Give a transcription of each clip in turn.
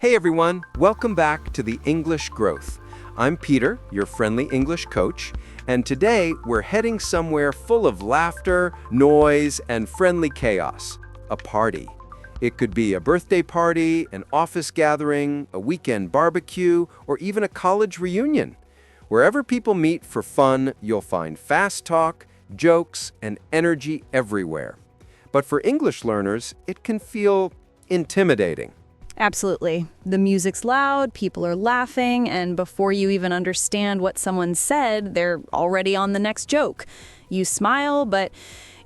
Hey everyone, welcome back to the English Growth. I'm Peter, your friendly English coach, and today we're heading somewhere full of laughter, noise, and friendly chaos. A party. It could be a birthday party, an office gathering, a weekend barbecue, or even a college reunion. Wherever people meet for fun, you'll find fast talk, jokes, and energy everywhere. But for English learners, it can feel intimidating. Absolutely. The music's loud, people are laughing, and before you even understand what someone said, they're already on the next joke. You smile, but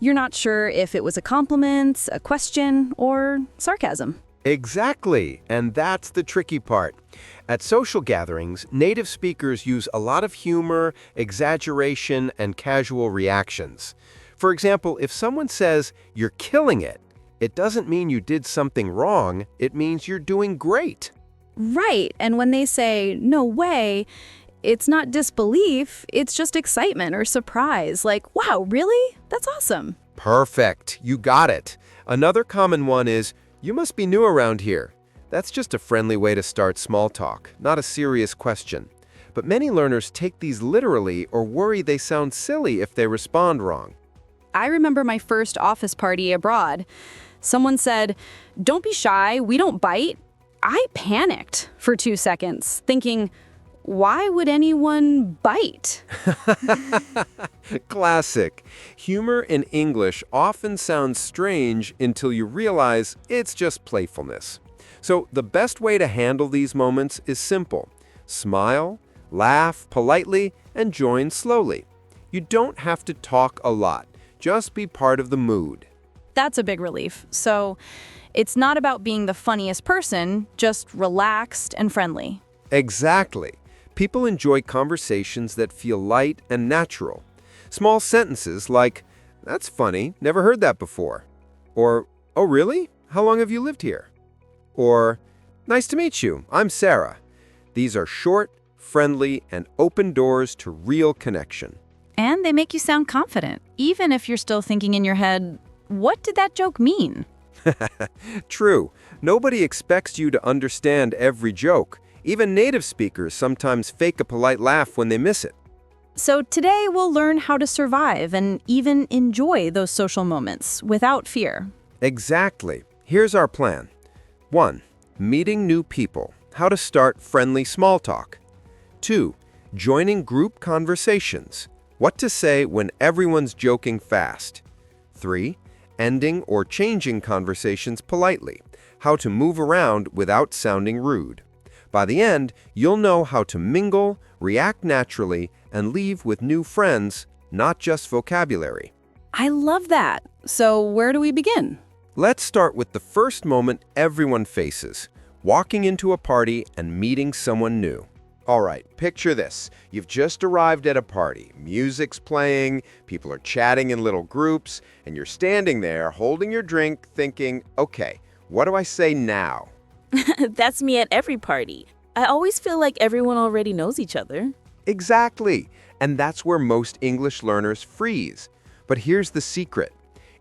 you're not sure if it was a compliment, a question, or sarcasm. Exactly, and that's the tricky part. At social gatherings, native speakers use a lot of humor, exaggeration, and casual reactions. For example, if someone says, "You're killing it," it doesn't mean you did something wrong, it means you're doing great. Right, and when they say, "No way," it's not disbelief, it's just excitement or surprise. Like, wow, really? That's awesome. Perfect, you got it. Another common one is, "You must be new around here." That's just a friendly way to start small talk, not a serious question. But many learners take these literally or worry they sound silly if they respond wrong. I remember my first office party abroad. Someone said, "Don't be shy, we don't bite." I panicked for 2 seconds, thinking, why would anyone bite? Classic. Humor in English often sounds strange until you realize it's just playfulness. So the best way to handle these moments is simple. Smile, laugh politely, and join slowly. You don't have to talk a lot. Just be part of the mood. That's a big relief. So it's not about being the funniest person, just relaxed and friendly. Exactly. People enjoy conversations that feel light and natural. Small sentences like, "That's funny, never heard that before." Or, "Oh really? How long have you lived here?" Or, "Nice to meet you, I'm Sarah." These are short, friendly, and open doors to real connection. And they make you sound confident, even if you're still thinking in your head, what did that joke mean? True. Nobody expects you to understand every joke. Even native speakers sometimes fake a polite laugh when they miss it. So today we'll learn how to survive and even enjoy those social moments without fear. Exactly. Here's our plan. 1. Meeting new people. How to start friendly small talk. 2. Joining group conversations. What to say when everyone's joking fast. 3. Ending or changing conversations politely. How to move around without sounding rude. By the end, you'll know how to mingle, react naturally, and leave with new friends, not just vocabulary. I love that. So where do we begin? Let's start with the first moment everyone faces, walking into a party and meeting someone new. All right, picture this. You've just arrived at a party. Music's playing, people are chatting in little groups, and you're standing there holding your drink thinking, okay, what do I say now? That's me at every party. I always feel like everyone already knows each other. Exactly, and that's where most English learners freeze. But here's the secret.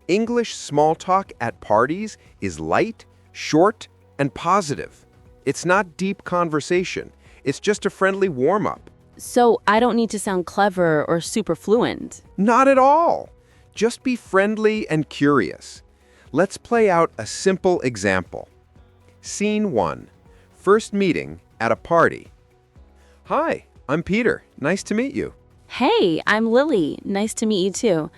English small talk at parties is light, short, and positive. It's not deep conversation. It's just a friendly warm-up. So I don't need to sound clever or super fluent. Not at all. Just be friendly and curious. Let's play out a simple example. Scene 1. First meeting at a party. "Hi, I'm Peter. Nice to meet you." Hey, I'm Lily. Nice to meet you too.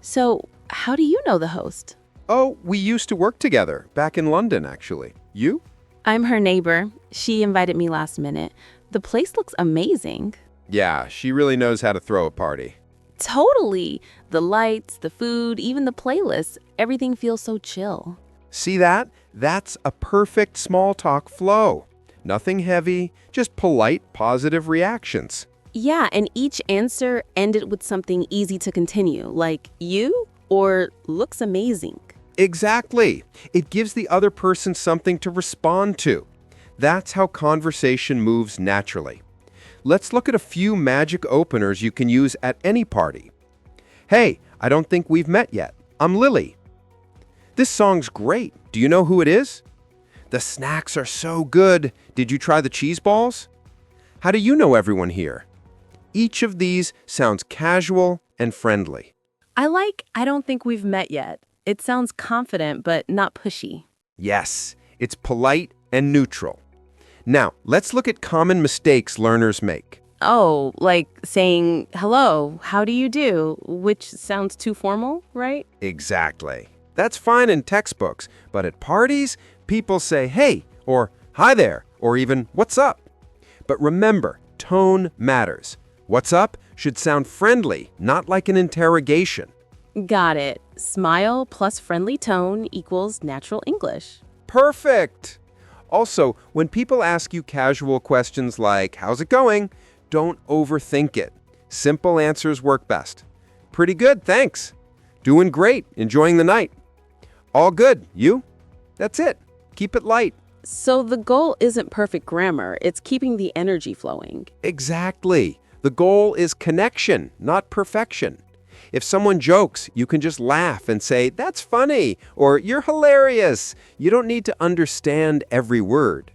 So how do you know the host? "Oh, we used to work together, back in London, actually. You?" I'm her neighbor. She invited me last minute. The place looks amazing. "Yeah, she really knows how to throw a party." Totally. The lights, the food, even the playlist, everything feels so chill. See that? That's a perfect small talk flow. Nothing heavy, just polite, positive reactions. Yeah, and each answer ended with something easy to continue, like "you" or "looks amazing." Exactly. It gives the other person something to respond to. That's how conversation moves naturally. Let's look at a few magic openers you can use at any party. "Hey, I don't think we've met yet. I'm Lily." "This song's great. Do you know who it is?" The snacks are so good. Did you try the cheese balls? How do you know everyone here? Each of these sounds casual and friendly. I don't think we've met yet. It sounds confident, but not pushy. Yes, it's polite and neutral. Now, let's look at common mistakes learners make. Oh, like saying, hello, how do you do? Which sounds too formal, right? Exactly. That's fine in textbooks, but at parties, people say, hey, or hi there, or even what's up. But remember, tone matters. What's up should sound friendly, not like an interrogation. Got it. Smile plus friendly tone equals natural English. Perfect! Also, when people ask you casual questions like, how's it going? Don't overthink it. Simple answers work best. Pretty good, thanks. Doing great, enjoying the night. All good, you? That's it. Keep it light. So the goal isn't perfect grammar, it's keeping the energy flowing. Exactly. The goal is connection, not perfection. If someone jokes, you can just laugh and say, that's funny, or you're hilarious. You don't need to understand every word.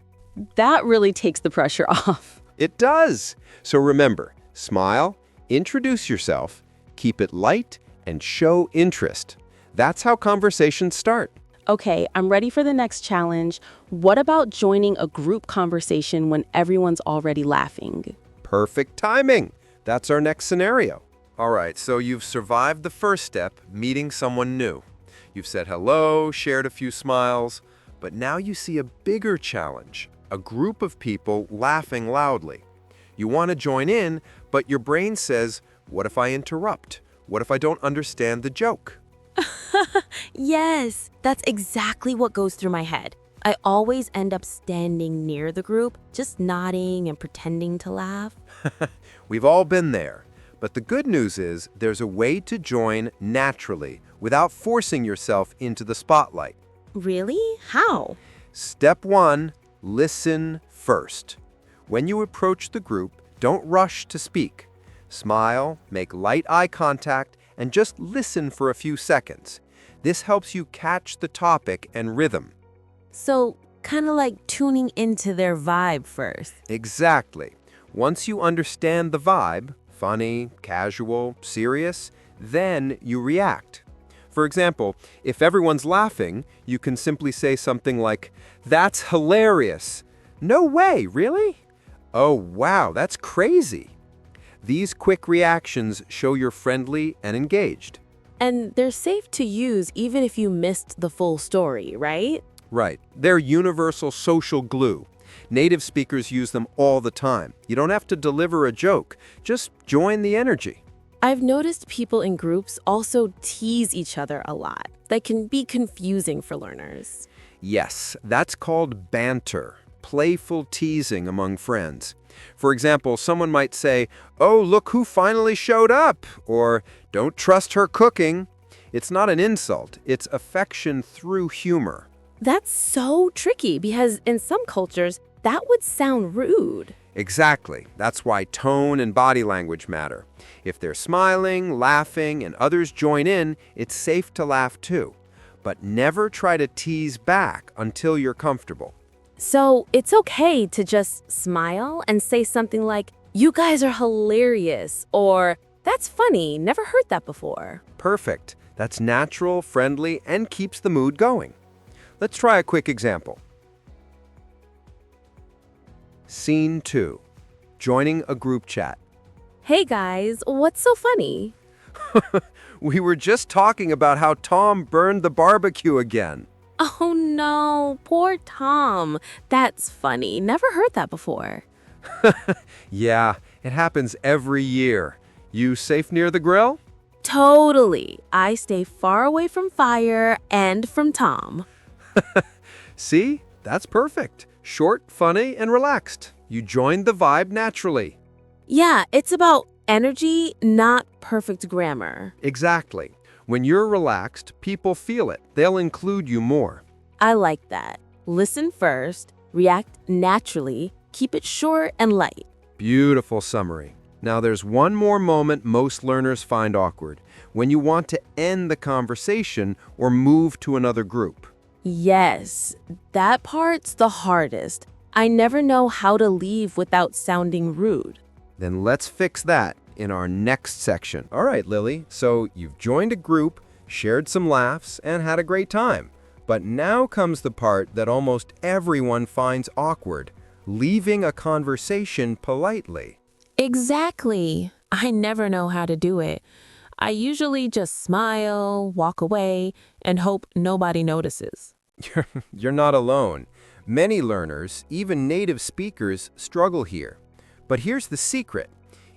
That really takes the pressure off. It does. So remember, smile, introduce yourself, keep it light, and show interest. That's how conversations start. Okay, I'm ready for the next challenge. What about joining a group conversation when everyone's already laughing? Perfect timing. That's our next scenario. All right, so you've survived the first step, meeting someone new. You've said hello, shared a few smiles, but now you see a bigger challenge, a group of people laughing loudly. You want to join in, but your brain says, what if I interrupt? What if I don't understand the joke? Yes, that's exactly what goes through my head. I always end up standing near the group, just nodding and pretending to laugh. We've all been there. But the good news is there's a way to join naturally without forcing yourself into the spotlight. Really? How? Step 1, listen first. When you approach the group, don't rush to speak. Smile, make light eye contact, and just listen for a few seconds. This helps you catch the topic and rhythm. So, kind of like tuning into their vibe first. Exactly. Once you understand the vibe, funny, casual, serious, then you react. For example, if everyone's laughing, you can simply say something like, that's hilarious. No way, really? Oh, wow, that's crazy. These quick reactions show you're friendly and engaged. And they're safe to use even if you missed the full story, right? Right. They're universal social glue. Native speakers use them all the time. You don't have to deliver a joke. Just join the energy. I've noticed people in groups also tease each other a lot. That can be confusing for learners. Yes, that's called banter, playful teasing among friends. For example, someone might say, oh, look who finally showed up, or don't trust her cooking. It's not an insult, it's affection through humor. That's so tricky because in some cultures, that would sound rude. Exactly. That's why tone and body language matter. If they're smiling, laughing, and others join in, it's safe to laugh too. But never try to tease back until you're comfortable. So it's okay to just smile and say something like, you guys are hilarious, or that's funny, never heard that before. Perfect. That's natural, friendly, and keeps the mood going. Let's try a quick example. Scene 2. Joining a group chat. Hey guys, what's so funny? We were just talking about how Tom burned the barbecue again. Oh no, poor Tom. That's funny, never heard that before. Yeah, it happens every year. You safe near the grill? Totally. I stay far away from fire and from Tom. See? That's perfect. Short, funny, and relaxed. You joined the vibe naturally. Yeah, it's about energy, not perfect grammar. Exactly. When you're relaxed, people feel it. They'll include you more. I like that. Listen first, react naturally, keep it short and light. Beautiful summary. Now there's one more moment most learners find awkward, when you want to end the conversation or move to another group. Yes, that part's the hardest. I never know how to leave without sounding rude. Then let's fix that in our next section. All right, Lily, so you've joined a group, shared some laughs, and had a great time. But now comes the part that almost everyone finds awkward, leaving a conversation politely. Exactly. I never know how to do it. I usually just smile, walk away, and hope nobody notices. You're not alone. Many learners, even native speakers, struggle here. But here's the secret.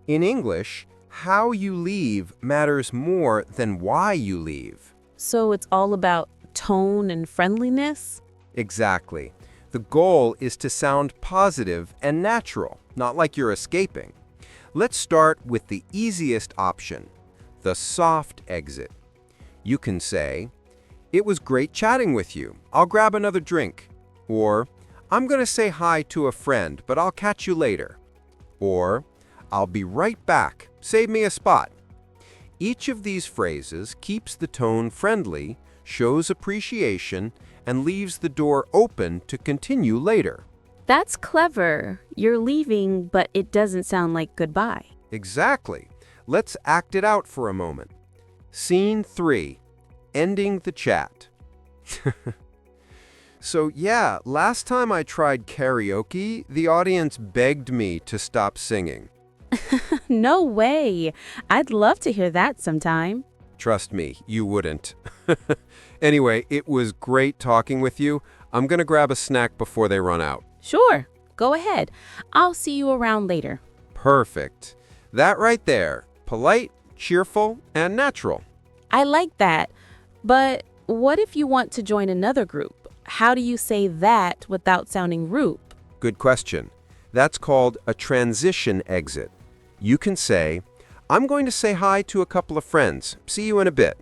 In English, how you leave matters more than why you leave. So it's all about tone and friendliness? Exactly. The goal is to sound positive and natural, not like you're escaping. Let's start with the easiest option, the soft exit. You can say, "It was great chatting with you. I'll grab another drink." Or, "I'm going to say hi to a friend, but I'll catch you later." Or, "I'll be right back. Save me a spot." Each of these phrases keeps the tone friendly, shows appreciation, and leaves the door open to continue later. That's clever. You're leaving, but it doesn't sound like goodbye. Exactly. Let's act it out for a moment. Scene 3. Ending the chat. So yeah, last time I tried karaoke, the audience begged me to stop singing. No way. I'd love to hear that sometime. Trust me, you wouldn't. Anyway, it was great talking with you. I'm gonna grab a snack before they run out. Sure, go ahead. I'll see you around later. Perfect. That right there. Polite, cheerful, and natural. I like that. But what if you want to join another group? How do you say that without sounding rude? Good question. That's called a transition exit. You can say, "I'm going to say hi to a couple of friends. See you in a bit."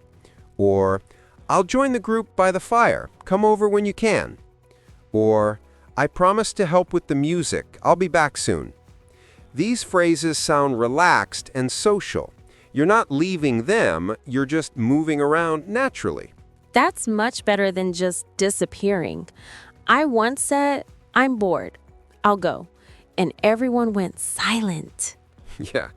Or, "I'll join the group by the fire. Come over when you can." Or, "I promise to help with the music. I'll be back soon." These phrases sound relaxed and social. You're not leaving them, you're just moving around naturally. That's much better than just disappearing. I once said, "I'm bored. I'll go." And everyone went silent. Yeah,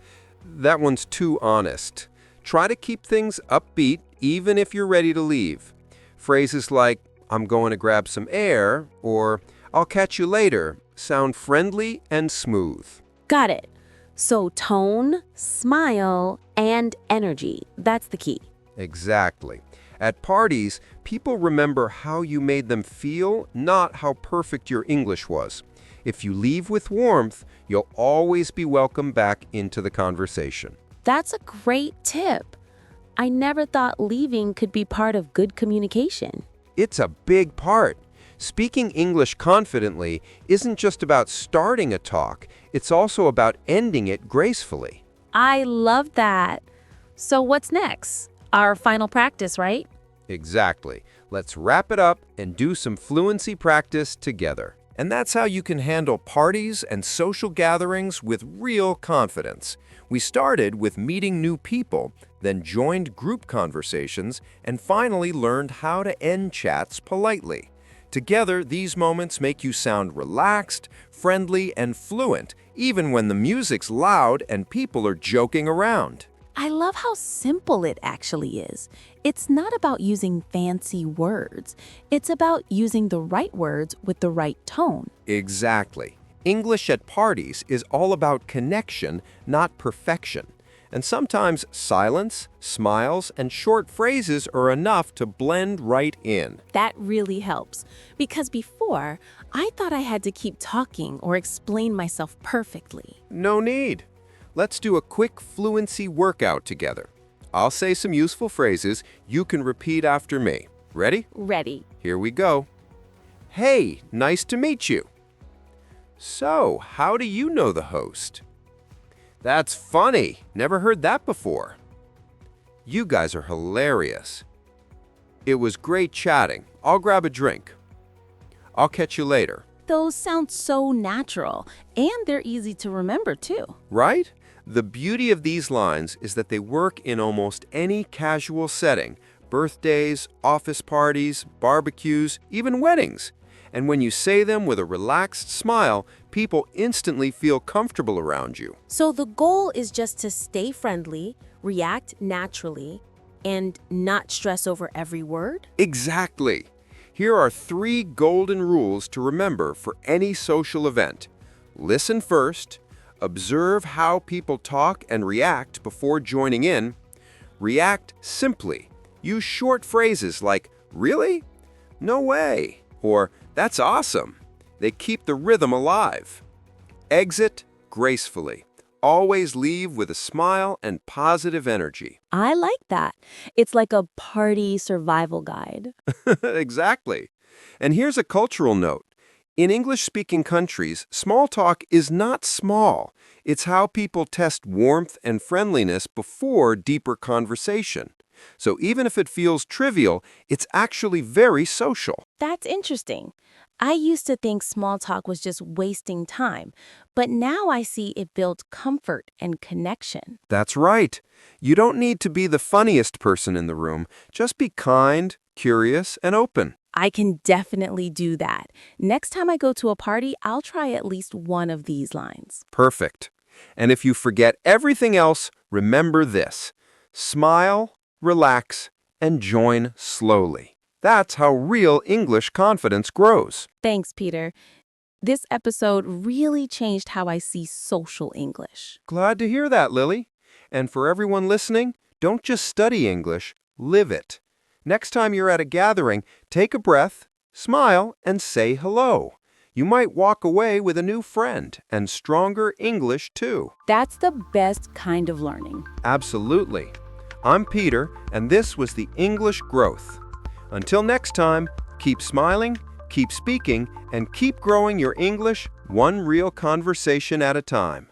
that one's too honest. Try to keep things upbeat even if you're ready to leave. Phrases like, "I'm going to grab some air," or "I'll catch you later," sound friendly and smooth. Got it. So tone, smile, and energy. That's the key. Exactly. At parties, people remember how you made them feel, not how perfect your English was. If you leave with warmth, you'll always be welcomed back into the conversation. That's a great tip. I never thought leaving could be part of good communication. It's a big part. Speaking English confidently isn't just about starting a talk, it's also about ending it gracefully. I love that. So what's next? Our final practice, right? Exactly. Let's wrap it up and do some fluency practice together. And that's how you can handle parties and social gatherings with real confidence. We started with meeting new people, then joined group conversations, and finally learned how to end chats politely. Together, these moments make you sound relaxed, friendly, and fluent, even when the music's loud and people are joking around. I love how simple it actually is. It's not about using fancy words. It's about using the right words with the right tone. Exactly. English at parties is all about connection, not perfection. And sometimes silence, smiles, and short phrases are enough to blend right in. That really helps. Because before, I thought I had to keep talking or explain myself perfectly. No need. Let's do a quick fluency workout together. I'll say some useful phrases. You can repeat after me. Ready? Ready. Here we go. Hey, nice to meet you. So, how do you know the host? That's funny. Never heard that before. You guys are hilarious. It was great chatting. I'll grab a drink. I'll catch you later. Those sound so natural, and they're easy to remember too. Right? The beauty of these lines is that they work in almost any casual setting, birthdays, office parties, barbecues, even weddings. And when you say them with a relaxed smile, people instantly feel comfortable around you. So the goal is just to stay friendly, react naturally, and not stress over every word? Exactly. Here are 3 golden rules to remember for any social event. Listen first, observe how people talk and react before joining in, react simply. Use short phrases like, "Really? No way," or "That's awesome." They keep the rhythm alive. Exit gracefully. Always leave with a smile and positive energy. I like that. It's like a party survival guide. Exactly. And here's a cultural note. In English-speaking countries, small talk is not small. It's how people test warmth and friendliness before deeper conversation. So even if it feels trivial, it's actually very social. That's interesting. I used to think small talk was just wasting time, but now I see it builds comfort and connection. That's right. You don't need to be the funniest person in the room. Just be kind, curious, and open. I can definitely do that. Next time I go to a party, I'll try at least one of these lines. Perfect. And if you forget everything else, remember this. Smile, relax, and join slowly. That's how real English confidence grows. Thanks, Peter. This episode really changed how I see social English. Glad to hear that, Lily. And for everyone listening, don't just study English, live it. Next time you're at a gathering, take a breath, smile, and say hello. You might walk away with a new friend and stronger English too. That's the best kind of learning. Absolutely. I'm Peter, and this was the English Growth. Until next time, keep smiling, keep speaking, and keep growing your English one real conversation at a time.